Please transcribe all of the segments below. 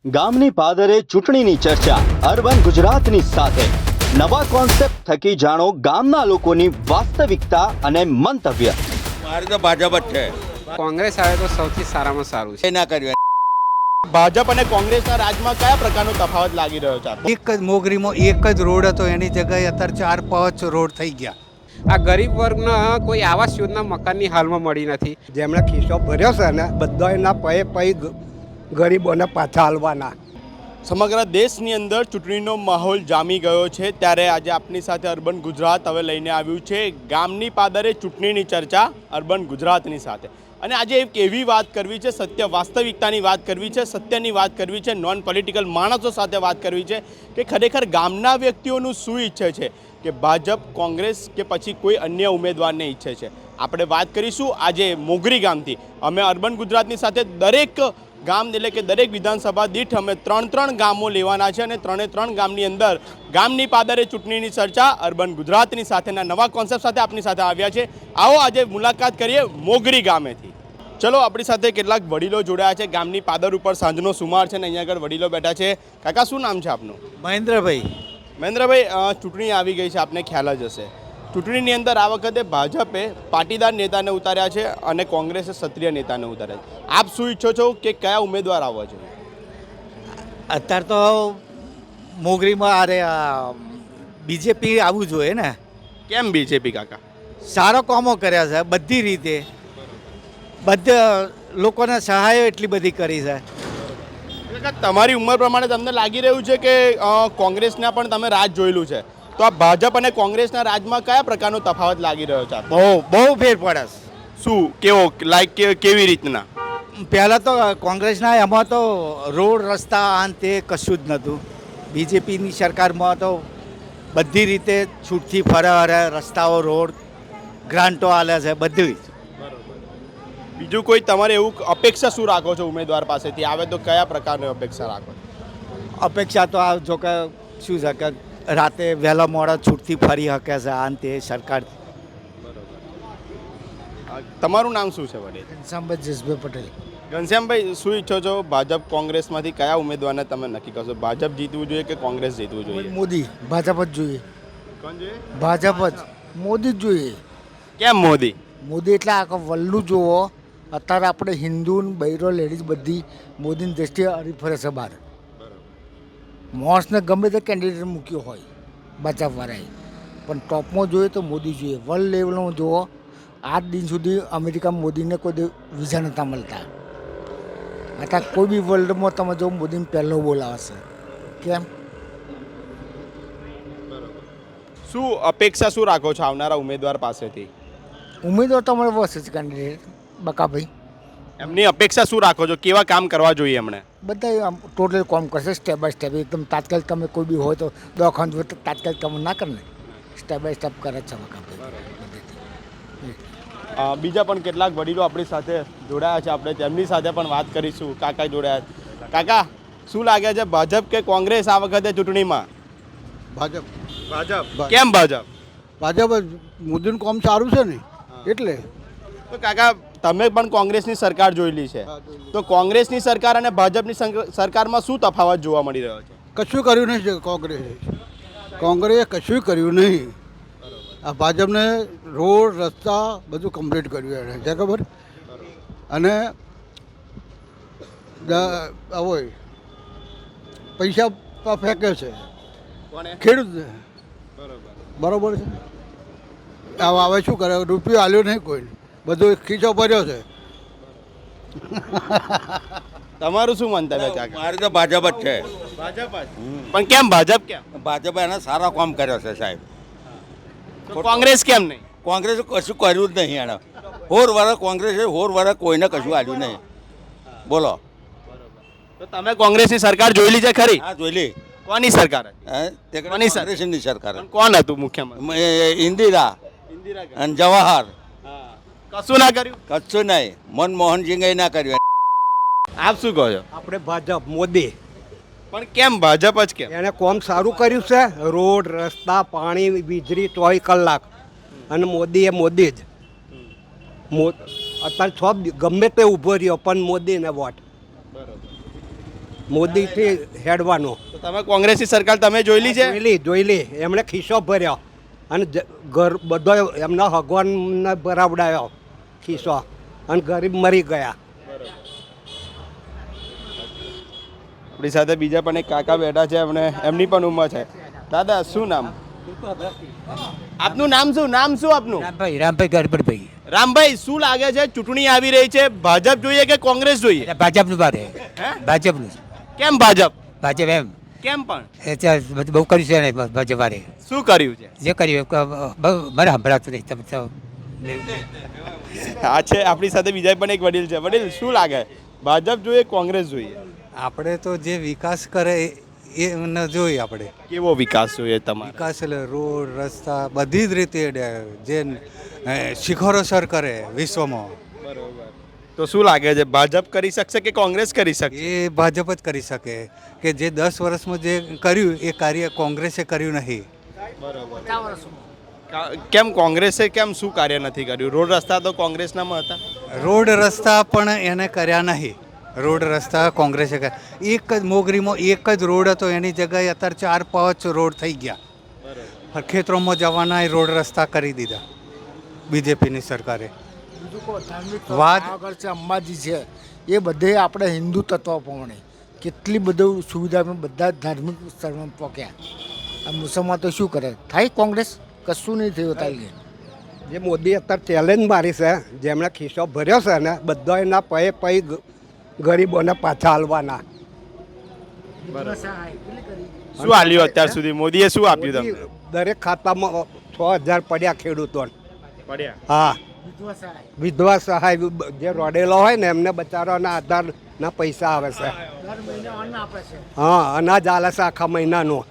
ગામની પાદરે ચૂંટણીની ચર્ચા અર્બન ગુજરાતની સાથે નવા કોન્સેપ્ટ થકી જાણો ગામના લોકોની વાસ્તવિકતા અને મંતવ્ય. મારે તો ભાજપ જ છે. કોંગ્રેસ આવે તો સૌથી સારામાં સારું છે. એ ના કર્યું. ભાજપ અને કોંગ્રેસના રાજમાં કયા પ્રકારનો તફાવત લાગી રહ્યો છે? એક જ મોગરીમાં એક જ રોડ હતો, એની જગ્યાએ અત્યારે 4-5 રોડ થઈ ગયા. આ ગરીબ વર્ગના કોઈ આવાસ યોજના મકાનની હાલમાં મળી નથી. જેમણે ખિસ્સો ભર્યો છે ને બધા એના પૈ ગરીબોને પાછા હાલવાના. સમગ્ર દેશની અંદર ચૂંટણીનો માહોલ જામી ગયો છે, ત્યારે આજે આપની સાથે અર્બન ગુજરાત હવે લઈને આવ્યું છે ગામની પાદરે ચૂંટણીની ચર્ચા અર્બન ગુજરાતની સાથે. અને આજે એક એવી વાત કરવી છે, સત્ય વાસ્તવિકતાની વાત કરવી છે, સત્યની વાત કરવી છે, નોન પોલિટિકલ માણસો સાથે વાત કરવી છે કે ખરેખર ગામના વ્યક્તિઓનું શું ઈચ્છે છે, કે ભાજપ, કોંગ્રેસ કે પછી કોઈ અન્ય ઉમેદવારને ઈચ્છે છે. આપણે વાત કરીશું આજે મોગરી ગામથી. અમે અર્બન ગુજરાતની સાથે દરેક ગામ એટલે કે દરેક વિધાનસભા દીઠ અમે 3 ગામો લેવાના છે અને 3 ગામની અંદર ગામની પાદરે ચૂંટણીની ચર્ચા અર્બન ગુજરાતની સાથેના નવા કોન્સેપ્ટ સાથે આપની સાથે આવ્યા છે. આવો આજે મુલાકાત કરીએ મોગરી ગામેથી. ચલો, આપણી સાથે કેટલાક વડીલો જોડાયા છે. ગામની પાદર ઉપર સાંજનો સુમાર છે અને અહીંયા આગળ વડીલો બેઠા છે. કાકા, શું નામ છે આપનું? મહેન્દ્રભાઈ. મહેન્દ્રભાઈ, ચૂંટણી આવી ગઈ છે, આપને ખ્યાલ જ હશે. ચૂંટણીની અંદર આ વખતે ભાજપે પાટીદાર નેતાને ઉતાર્યા છે અને કોંગ્રેસે ક્ષત્રિય નેતાને ઉતાર્યા છે. આપ શું ઈચ્છો છો કે કયા ઉમેદવાર આવવા જોઈએ? અત્યારે તો મોગરીમાં બીજેપી આવવું જોઈએ ને. કેમ બીજેપી કાકા? સારા કામો કર્યા છે બધી રીતે, બધા લોકોને સહાયો એટલી બધી કરી છે. કાકા, તમારી ઉંમર પ્રમાણે તમને લાગી રહ્યું છે કે કોંગ્રેસના પણ તમે રાજ જોયેલું છે, તો આ ભાજપ અને કોંગ્રેસના રાજમાં કયા પ્રકારનો તફાવત લાગી રહ્યો છે? બહુ ફેર પડે છે. શું કેવો કેવી રીતના? પહેલાં તો કોંગ્રેસના એમાં તો રોડ રસ્તા આન તે કશું જ નહોતું. બીજેપીની સરકારમાં તો બધી રીતે છૂટથી ફરે, રસ્તાઓ, રોડ, ગ્રાન્ટો આલે છે બધું જ. બીજું કોઈ તમારે એવું અપેક્ષા શું રાખો છો ઉમેદવાર પાસેથી આવે તો કયા પ્રકારની અપેક્ષા રાખો? અપેક્ષા તો આ જો કે શું છે કે રાતે વહેલા મોડા છૂટથી ફરી શકે છે આન તે સરકાર. તમારું નામ શું છે વડીલ? સંબત જસભાઈ પટેલ. ઘનશ્યામભાઈ, શું ઈચ્છો છો? ભાજપ, કોંગ્રેસમાંથી કયા ઉમેદવારને તમે નક્કી કરશો? ભાજપ જીતવું જોઈએ કે કોંગ્રેસ જીતવું જોઈએ? મોદી. ભાજપ જ જોઈએ. કોણ જોઈએ? ભાજપ જ. મોદી જ જોઈએ. કેમ મોદી? મોદી એટલે આખા વલ્લું જુઓ. અત્યારે આપણે હિન્દુ બૈરો લેડીઝ બધી મોદીની દ્રષ્ટિએ હરીફરે છે બહાર. મોસને ગમે તે કેન્ડિડેટ મૂક્યો હોય ભાજપવાળાએ, પણ ટોપમાં જોઈએ તો મોદી જોઈએ. વર્લ્ડ લેવલમાં જુઓ, આજ દિન સુધી અમેરિકામાં મોદીને કોઈ વિઝા નહોતા મળતા. અત્યારે કોઈ બી વર્લ્ડમાં તમે જો મોદીને પહેલો બોલાવશે. કેમ? શું અપેક્ષા શું રાખો છો આવનારા ઉમેદવાર પાસેથી? ઉમેદવાર તમારે વસે છે કેન્ડિડેટ બકાભાઈ. એમની અપેક્ષા શું રાખો છો? કેવા કામ કરવા જોઈએ એમણે? બધા આમ ટોટલ કામ કરશે સ્ટેપ બાય સ્ટેપ. એકદમ તાત્કાલિક તમે કોઈ બી હોય તો દવાખાનું જોઈએ તો તાત્કાલિક કામ ના કરે ને, સ્ટેપ બાય સ્ટેપ કરે છે બકાભાઈ. બીજા પણ કેટલાક વડીલો આપણી સાથે જોડાયા છે, આપણે તેમની સાથે પણ વાત કરીશું. કાકા જોડાયા. કાકા, શું લાગે છે, ભાજપ કે કોંગ્રેસ આ વખતે ચૂંટણીમાં? ભાજપ. ભાજપ. કેમ ભાજપ? ભાજપ મોદીનું કામ સારું છે ને એટલે. તો કાકા, તમે પણ કોંગ્રેસની સરકાર જોયેલી છે, તો કોંગ્રેસની સરકાર અને ભાજપની સરકારમાં શું તફાવત જોવા મળી રહ્યો છે? કશું કર્યું નહીં કોંગ્રેસે કશું કર્યું નહીં. આ ભાજપને રોડ રસ્તા બધું કમ્પ્લીટ કર્યું એને, છે ખબર? અને હવે પૈસા ફેંકે છે ખેડૂતને. બરોબર છે. હવે શું કરે? રૂપિયો આલ્યો નહીં કોઈ, બધો ખીચો ભર્યો છે. તમારું શું મંતવ્ય કાકા? મારે તો ભાજપ જ છે. ભાજપ જ. પણ કેમ ભાજપ? કેમ ભાજપે એના સારા કામ કર્યો છે સાહેબ. તો કોંગ્રેસ કેમ નહીં? કોંગ્રેસે કશું કર્યું જ નહીં. એણે વર્ષ કોંગ્રેસે વર્ષ કોઈને કશું આવ્યું નહીં. બોલો. તો તમે કોંગ્રેસની સરકાર જોયેલી છે ખરી? હા, જોઈ. કોની સરકાર? કોની કોંગ્રેસની સરકાર? કોણ હતું મુખ્યમંત્રી? ઇન્દિરા અને જવાહર. કશું ના કર્યું? કશું નહીં. મનમોહનસિંહે ના કર્યું. આપ શું કહો છો? આપણે ભાજપ, મોદી. પણ કેમ ભાજપ જ? કેમ? એને કામ સારું કર્યું છે. રોડ રસ્તા, પાણી, વીજળી 24 કલાક. અને મોદી એ મોદી જ. અત્યારે ગમે તે ઊભો રહ્યો પણ મોદીને વોટ. મોદીથી હેડવાનો. તો તમે કોંગ્રેસની સરકાર તમે જોયેલી છે? જોઈ લે એમણે ખિસ્સો ભર્યો અને ઘર બધો એમના ભગવાનને ભરાવડાયો ખિસ્સો અને ગરીબ મરી ગયા. આપણી સાથે બીજા પણ એક કાકા બેઠા છે, એમને એમની પણ ઉંમર છે. દાદા શું નામ? આપનું નામ શું? નામ શું આપનું? રામભાઈ ગરબડભાઈ. રામભાઈ, શું લાગે છે ચૂંટણી આવી રહી છે, ભાજપ જોઈએ કે કોંગ્રેસ જોઈએ? ભાજપનું બારે ભાજપનું. કેમ ભાજપ? ભાજપ એમ કેમ પણ? એ બધું બહુ કર્યું છે ને ભાજપ વારે શું કર્યું છે? જે કર્યું બહુ મને સંભળાતું નહીં. તમે તો આ છે આપણી સાથે બીજા પણ એક વડીલ છે. વડીલ, શું લાગે, ભાજપ જોઈએ કોંગ્રેસ જોઈએ? આપણે તો જે વિકાસ કરે એ ન જોઈએ. આપણે કેવો વિકાસ જોઈએ તમારે? વિકાસ એટલે રોડ રસ્તા બધી જ રીતે જે શિખરો સર કરે વિશ્વમાં, તો શું લાગે છે, ભાજપ કરી શકશે કે કોંગ્રેસ કરી શકશે? એ ભાજપ જ કરી શકે. કે જે 10 વર્ષમાં જે કર્યું એ કાર્ય કોંગ્રેસે કર્યું નહીં. કેમ કોંગ્રેસે કેમ શું કાર્ય નથી કર્યું? રોડ રસ્તા તો કોંગ્રેસનામાં હતા. રોડ રસ્તા પણ એને કર્યા નહીં. રોડ રસ્તા કોંગ્રેસે કર્યા. એક જ મોગરીમાં એક જ રોડ હતો, એની જગ્યાએ અત્યારે 4-5 રોડ થઈ ગયા. ખેતરોમાં જવાના એ રોડ રસ્તા કરી દીધા બીજેપીની સરકારે. બીજું કહો, ધાર્મિક વાત- આગળ છે અંબાજી છે, એ બધે આપણે હિન્દુ તત્વ પ્રમાણે કેટલી બધું સુવિધા અમે બધા ધાર્મિક સ્થળમાં પહોંચ્યા. આ મુસલમાન તો શું કરે? થાય કોંગ્રેસ? કશું નહીં થયું થાય. જે મોદી અત્યારે ચેલેન્જ મારી છે, જેમણે ખિસ્સો ભર્યો છે ને બધા એના પૈ પૈ ગરીબોને પાછા હાલવાના. શું આલ્યું અત્યાર સુધી? મોદીએ શું આપ્યું તમને? દરેક ખાતામાં 6,000 પડ્યા ખેડૂતોને. પડ્યા. હા, વિધવા સહાય જે રોડેલો હોય ને એમને બચારાના આધારના પૈસા આવે છે. હા, અનાજ આલે છે આખા મહિનાનું.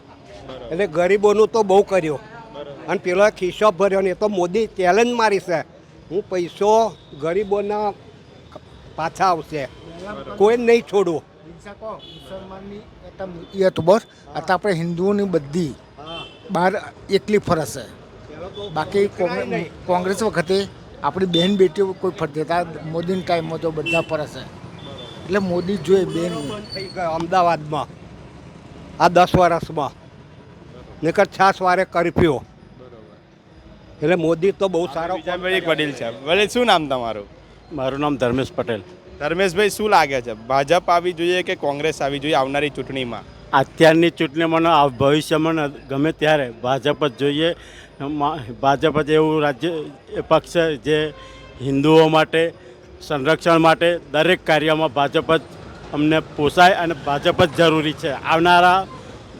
એટલે ગરીબોનું તો બહુ કર્યું. અને પેલો ખિસ્સો ભર્યો ને એ તો મોદી ચેલેન્જ મારી છે, હું પૈસો ગરીબોના પાછા આવશે, કોઈ નહીં છોડું. મુસલમાનની એ હતું બસ. અત્યારે આપણે હિન્દુઓની બધી બહાર એકલી ફરજ છે. બાકી કોંગ્રેસ વખતે આપણી બહેન બેટીઓ કોઈ ફરતી હતા. મોદીના ટાઈમમાં તો બધા ફરજ છે. એટલે મોદી જોઈએ બેન થઈ ગયો અમદાવાદમાં આ 10 વર્ષમાં. નકર 6 વારે કરફ્યુ. એટલે મોદી તો બહુ સારો. બીજા પણ એક વડીલ છે. વડીલ, શું નામ તમારું? મારું નામ ધર્મેશ પટેલ. ધર્મેશભાઈ, શું લાગે છે, ભાજપ આવી જોઈએ કે કોંગ્રેસ આવી જોઈએ આવનારી ચૂંટણીમાં? અત્યારની ચૂંટણીમાં ભવિષ્યમાં ગમે ત્યારે ભાજપ જ જોઈએ. ભાજપ જ એવું રાજ્ય પક્ષ છે જે હિન્દુઓ માટે, સંરક્ષણ માટે દરેક કાર્યમાં ભાજપ જ અમને પોસાય અને ભાજપ જ જરૂરી છે આવનારા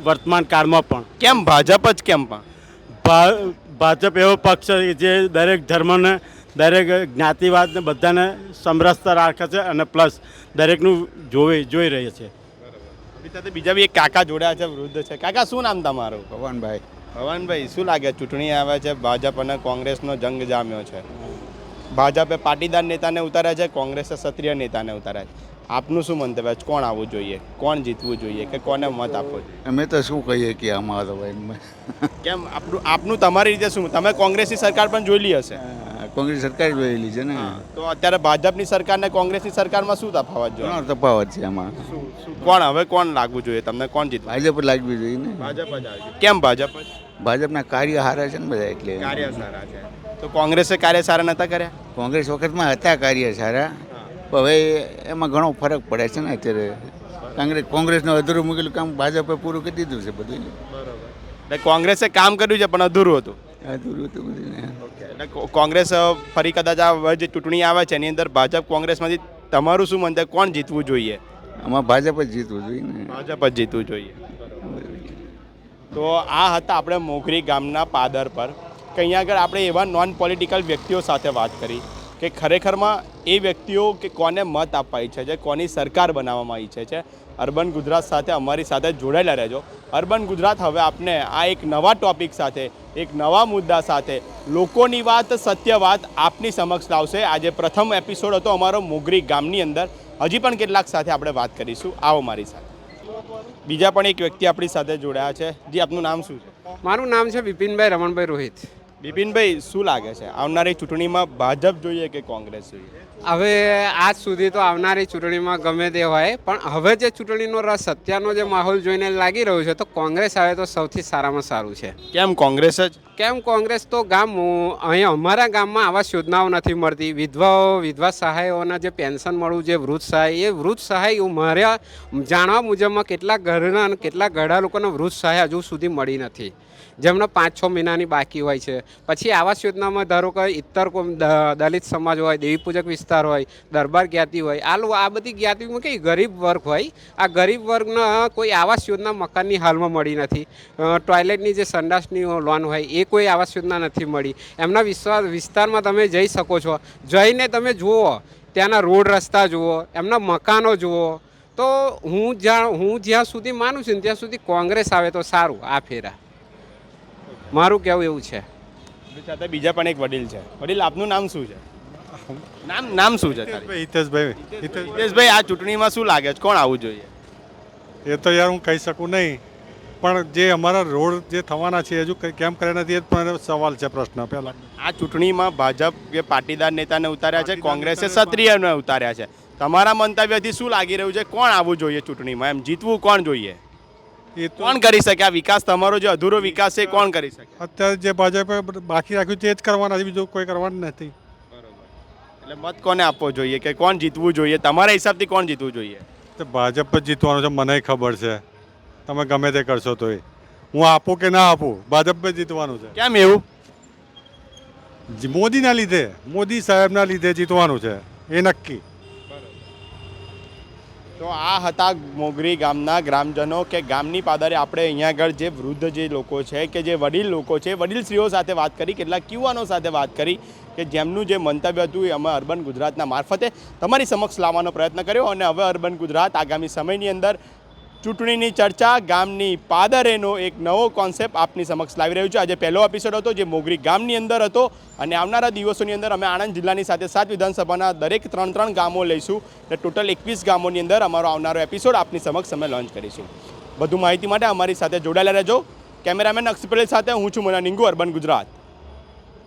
વર્તમાન કાળમાં પણ. કેમ ભાજપ જ કેમ પણ? ભાજપ એવો પક્ષ છે જે દરેક ધર્મને, દરેક જ્ઞાતિવાદને બધાને સમરસતા રાખે છે અને પ્લસ દરેકનું જોઈ રહી છે. સાથે બીજા બી એક કાકા જોડ્યા છે, વૃદ્ધ છે. કાકા, શું નામ તમારું? ભવનભાઈ. ભવનભાઈ, શું લાગે, ચૂંટણી આવે છે, ભાજપ અને કોંગ્રેસનો જંગ જામ્યો છે. ભાજપે પાટીદાર નેતાને ઉતાર્યા છે, કોંગ્રેસે ક્ષત્રિય નેતાને ઉતાર્યા છે. આપનું શું મંતવ્ય છે? કોણ આવવું જોઈએ, કોણ જીતવું જોઈએ કે કોને મત આપવો જોઈએ? અમે તો શું કહીએ કે આમાં તો ભાઈ કેમ આપનું તમારી રીતે શું? તમે કોંગ્રેસની સરકાર પણ જોયેલી હશે. કોંગ્રેસ સરકાર જોયેલી છે ને. તો અત્યારે ભાજપની સરકાર ને કોંગ્રેસની સરકારમાં શું તફાવત જોવા? ઘણો તફાવત છે આમાં. હવે કોણ લાગવું જોઈએ તમને? કોણ જીતવું? ભાજપ લાગવી જોઈએ ને. ભાજપ જ આવશે. કેમ ભાજપ જ? ભાજપના કાર્ય સારા છે ને બધા એટલે. કાર્ય સારા છે. તો કોંગ્રેસે કાર્ય સારા નતા કર્યા? કોંગ્રેસ વખતમાં હતા કાર્ય સારા, પણ હવે એમાં ઘણો ફરક પડે છે ને અત્યારે. કોંગ્રેસનું અધૂરું મૂકેલું કામ ભાજપે પૂરું કરી દીધું છે બધું. એટલે કોંગ્રેસે કામ કર્યું છે પણ અધૂરું હતું. અધૂરું હતું બધું ને. એટલે કોંગ્રેસ ફરી કદાચ આ જે ચૂંટણી આવે છે એની અંદર ભાજપ કોંગ્રેસમાંથી તમારું શું મંતવ્ય, કોણ જીતવું જોઈએ? આમાં ભાજપ જ જીતવું જોઈએ ને. ભાજપ જ જીતવું જોઈએ. તો આ હતા આપણે મોગરી ગામના પાદર પર, કે અહીંયા આગળ આપણે એવા નોન પોલિટિકલ વ્યક્તિઓ સાથે વાત કરી કે ખરેખરમાં એ વ્યક્તિઓ કે કોને મત આપવા ઈચ્છે છે, કોની સરકાર બનાવવામાં ઈચ્છે છે. અર્બન ગુજરાત સાથે અમારી સાથે જોડાયેલા રહેજો. અર્બન ગુજરાત હવે આપને આ એક નવા ટોપિક સાથે, એક નવા મુદ્દા સાથે, લોકોની વાત, સત્ય વાત આપની સમક્ષ લાવશે. આજે પ્રથમ એપિસોડ હતો અમારો મોગરી ગામની અંદર. હજી પણ કેટલાક સાથે આપણે વાત કરીશું. આવો મારી સાથે. બીજા પણ એક વ્યક્તિ આપણી સાથે જોડાયા છે. જી, આપનું નામ શું છે? મારું નામ છે વિપિનભાઈ રમણભાઈ રોહિત. બિપિનભાઈ શું લાગે છે આવનારી ચૂંટણીમાં ભાજપ જોઈએ કે કોંગ્રેસ જોઈએ? હવે આજ સુધી તો આવનારી ચૂંટણીમાં ગમે તે હોય, પણ હવે જે ચૂંટણીનો રસ અત્યારનો જે માહોલ જોઈને લાગી રહ્યો છે તો કોંગ્રેસ આવે તો સૌથી સારામાં સારું છે. કેમ કોંગ્રેસ જ? કેમ કોંગ્રેસ તો અહીંયા અમારા ગામમાં આવાસ યોજનાઓ નથી મળતી. વિધવા સહાયોના જે પેન્શન મળવું, જે વૃદ્ધ સહાય, એ વૃદ્ધ સહાય મારા જાણવા મુજબમાં કેટલાક ઘરના અને કેટલાક ઘણા લોકોને વૃદ્ધ સહાય હજુ સુધી મળી નથી, જેમને 5-6 મહિનાની બાકી હોય છે. પછી આવાસ યોજનામાં ધારો કે ઇતર દલિત સમાજ હોય, દેવી પૂજક વિસ્તાર હોય, દરબાર જ્ઞાતિ હોય, આ બધી જ્ઞાતિમાં કઈ ગરીબ વર્ગ હોય, આ ગરીબ વર્ગના કોઈ આવાસ યોજના મકાનની હાલમાં મળી નથી. ટોયલેટની જે સંડાસની લોન હોય એ કોઈ આવાસ યોજના નથી મળી. એમના વિસ્તારમાં તમે જઈ શકો છો, જઈને તમે જુઓ, ત્યાંના રોડ રસ્તા જુઓ, એમના મકાનો જુઓ. તો હું જ્યાં સુધી માનું છું ત્યાં સુધી કોંગ્રેસ આવે તો સારું આ ફેરા. મારું કહેવું એવું છે. સાથે બીજા પણ એક વડીલ છે. વડીલ, આપનું નામ શું છે? નામ શું છે? હિતેશભાઈ, આ ચૂંટણીમાં શું લાગે છે, કોણ આવવું જોઈએ? એ તો યાર હું કહી શકું નહીં, પણ જે અમારા રોડ જે થવાના છે હજુ કેમ કર્યા નથી એ પણ સવાલ છે, પ્રશ્ન પહેલાં. આ ચૂંટણીમાં ભાજપ કે પાટીદાર નેતાને ઉતાર્યા છે, કોંગ્રેસે ક્ષત્રિયને ઉતાર્યા છે. તમારા મંતવ્યથી શું લાગી રહ્યું છે, કોણ આવવું જોઈએ ચૂંટણીમાં? એમ જીતવું કોણ જોઈએ? એ કોણ કરી શકે આ વિકાસ? તમારો જે અધૂરો વિકાસ છે કોણ કરી શકે? અત્યારે જે ભાજપે બાકી રાખ્યું છે એ જ કરવાના છે, બીજું કોઈ કરવાનું નથી. એટલે મત કોને આપવો જોઈએ કે કોણ જીતવું જોઈએ? તમારા હિસાબથી કોણ જીતવું જોઈએ? તો ભાજપ જ જીતવાનું છે, મને ખબર છે. તમે ગમે તે કરશો તોય હું આપું કે ના આપું, ભાજપ જ જીતવાનું છે. કેમ એવું? મોદીના લીધે, મોદી સાહેબના લીધે જીતવાનું છે, એ નક્કી. તો આ હતા મોગરી ગામના ગ્રામજનો કે ગામની પાદરે આપણે અહીંયા આગળ જે વૃદ્ધ જે લોકો છે કે જે વડીલ લોકો છે, વડીલશ્રીઓ સાથે વાત કરી, કેટલાક યુવાનો સાથે વાત કરી કે જેમનું જે મંતવ્ય હતું એ અમે અર્બન ગુજરાતના મારફતે તમારી સમક્ષ લાવવાનો પ્રયત્ન કર્યો. અને હવે અર્બન ગુજરાત આગામી સમયની અંદર ચૂંટણીની ચર્ચા, ગામની પાદરેનો એક નવો કોન્સેપ્ટ આપની સમક્ષ લાવી રહ્યું છે. આજે પહેલો એપિસોડ હતો જે મોગરી ગામની અંદર હતો, અને આવનારા દિવસોની અંદર અમે આણંદ જિલ્લાની સાથે 7 વિધાનસભાના દરેક 3 ગામો લઈશું. એટલે ટોટલ 21 ગામોની અંદર અમારો આવનારો એપિસોડ આપની સમક્ષ અમે લોન્ચ કરીશું. વધુ માહિતી માટે અમારી સાથે જોડાયેલા રહેજો. કેમેરામેન અક્ષય પટેલ સાથે હું છું મના નિંગુ, અર્બન ગુજરાત.